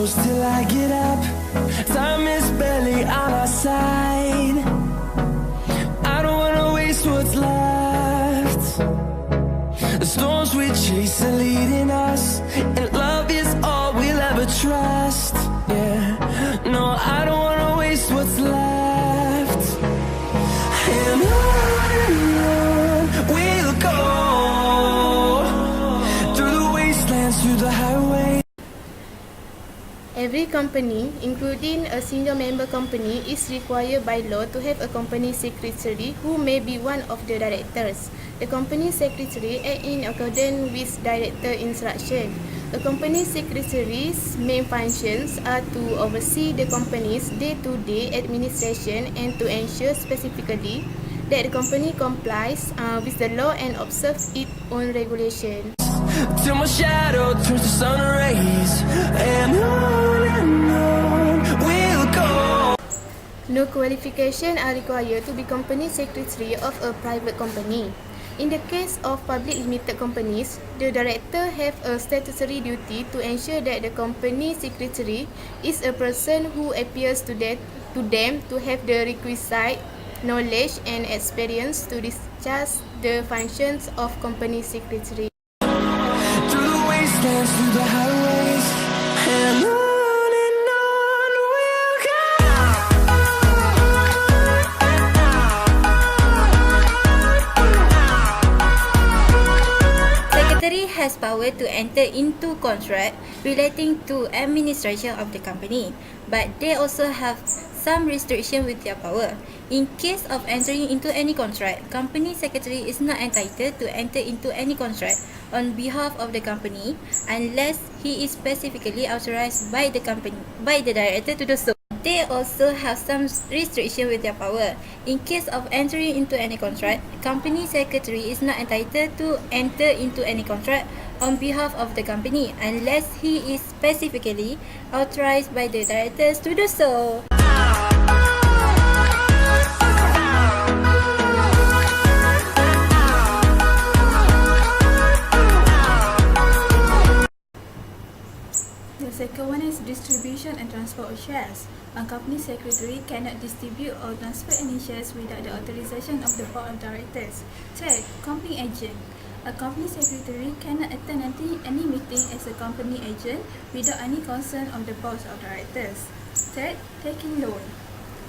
close till I get up. Time is barely on our side. I don't wanna waste what's left. The storms we chase are leading us, and love is all we'll ever trust. Yeah, no, I don't wanna waste what's left. And on we'll go, through the wastelands, through the highway. Every company, including a single member company, is required by law to have a company secretary who may be one of the directors. The company secretary acts in accordance with director instruction. A company secretary's main functions are to oversee the company's day-to-day administration and to ensure specifically that the company complies with the law and observes its own regulations. Till my shadow turns to sun rays, and on we'll go. No qualifications are required to be company secretary of a private company. In the case of public limited companies, the director have a statutory duty to ensure that the company secretary is a person who appears to them to have the requisite knowledge and experience to discharge the functions of company secretary. Through the wastelands, through the highways, and on we'll go. Secretary has power to enter into contract relating to administration of the company, but they also have some restriction with their power. In case of entering into any contract, company secretary is not entitled to enter into any contract on behalf of the company unless he is specifically authorized by the director to do so. They also have some restriction with their power. In case of entering into any contract, company secretary is not entitled to enter into any contract on behalf of the company unless he is specifically authorized by the directors to do so. The second one is distribution and transfer of shares. A company secretary cannot distribute or transfer any shares without the authorization of the board of directors. Third, company agent. A company secretary cannot attend any meeting as a company agent without any consent of the board of directors. Third, taking loan.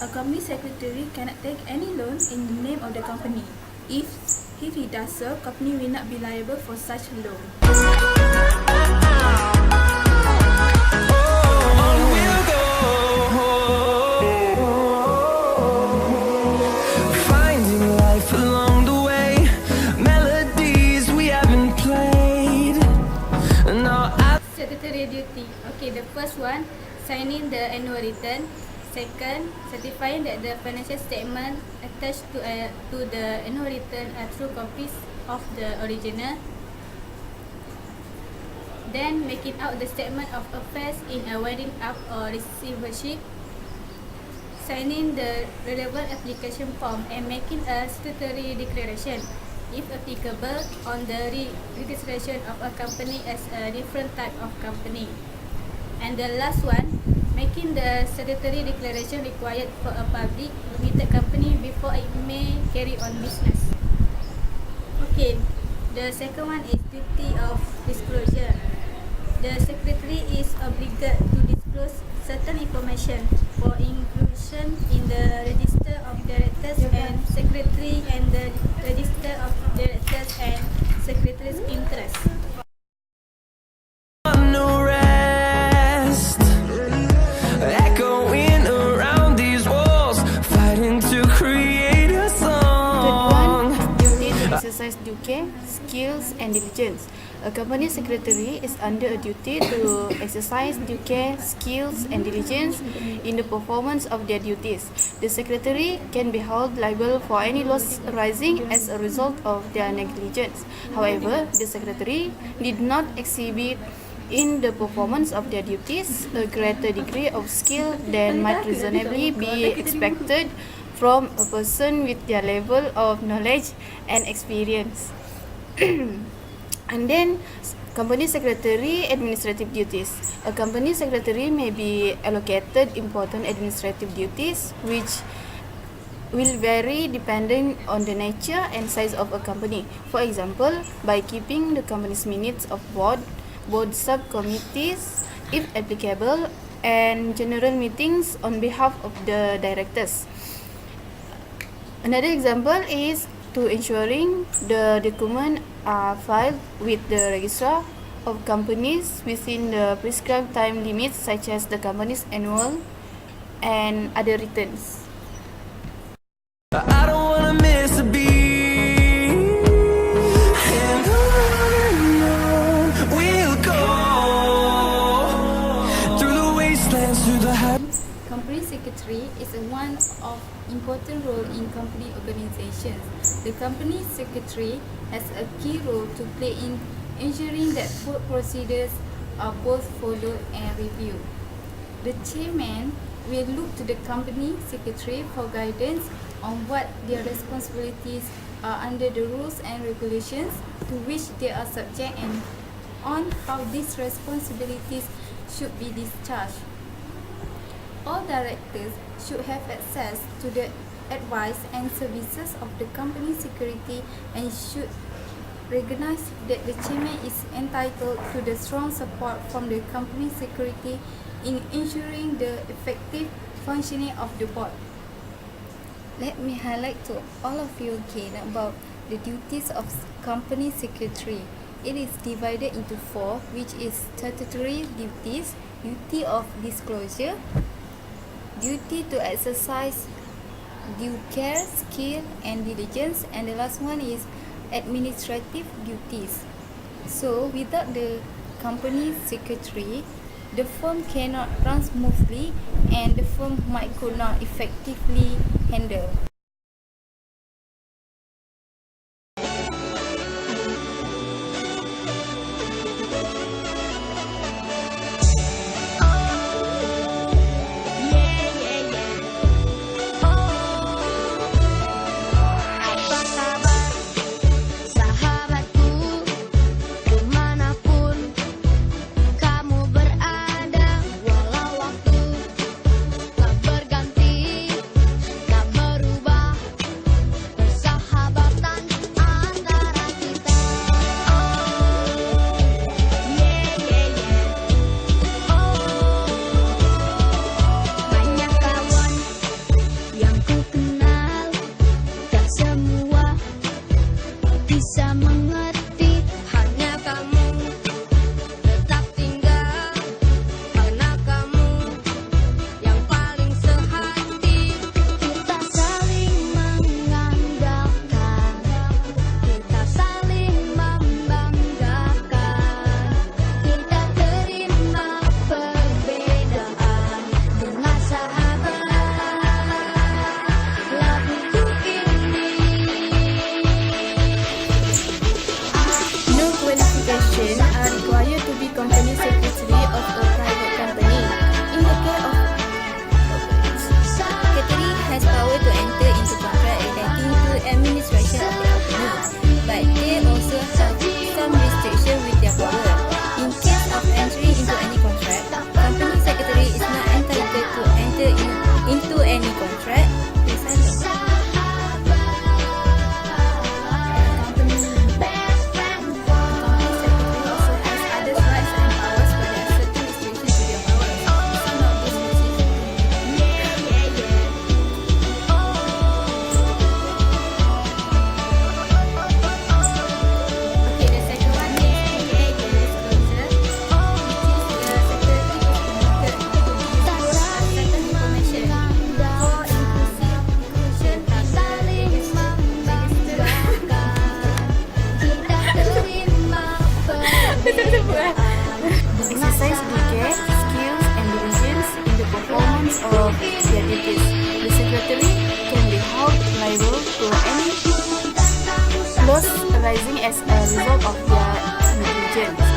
A company secretary cannot take any loan in the name of the company. If he does so, company will not be liable for such loan. Secretary duty. Okay, the first one, signing the annual return. Second, certifying that the financial statement attached to the annual return are true copies of the original. Then, making out the statement of affairs in a winding up or receivership. Signing the relevant application form and making a statutory declaration, if applicable, on the registration of a company as a different type of company. And the last one, making the statutory declaration required for a public limited company before it may carry on business. Okay, the second one is duty of disclosure. The secretary is obligated to disclose certain information for inclusion in the register of directors and secretary and the register of directors and secretary's interest. No rest, echoing around these walls, fighting to create a song. Duty to exercise due care, skills and diligence. A company secretary is under a duty to exercise due care, skills and diligence in the performance of their duties. The secretary can be held liable for any loss arising as a result of their negligence. However, the secretary did not exhibit in the performance of their duties a greater degree of skill than might reasonably be expected from a person with their level of knowledge and experience. And then company secretary administrative duties. A company secretary may be allocated important administrative duties which will vary depending on the nature and size of a company. For example, by keeping the company's minutes of board subcommittees, if applicable, and general meetings on behalf of the directors. Another example is to ensuring the document are filed with the registrar of companies within the prescribed time limits, such as the company's annual and other returns. I don't wanna miss a beat, and on we'll go through the wastelands, through the high. Company secretary is one of important role in company organizations. The company secretary has a key role to play in ensuring that board procedures are both followed and reviewed. The chairman will look to the company secretary for guidance on what their responsibilities are under the rules and regulations to which they are subject and on how these responsibilities should be discharged. All directors should have access to the advice and services of the company secretary and should recognize that the chairman is entitled to the strong support from the company secretary in ensuring the effective functioning of the board. Let me highlight to all of you again about the duties of company secretary. It is divided into 4, which is statutory duties, duty of disclosure, duty to exercise due care, skill and diligence, and the last one is administrative duties. So without the company secretary, the firm cannot run smoothly and the firm could not effectively handle. Exercise due skills and diligence in the performance of their duties. The secretary can be held liable to any loss arising as a result of their negligence.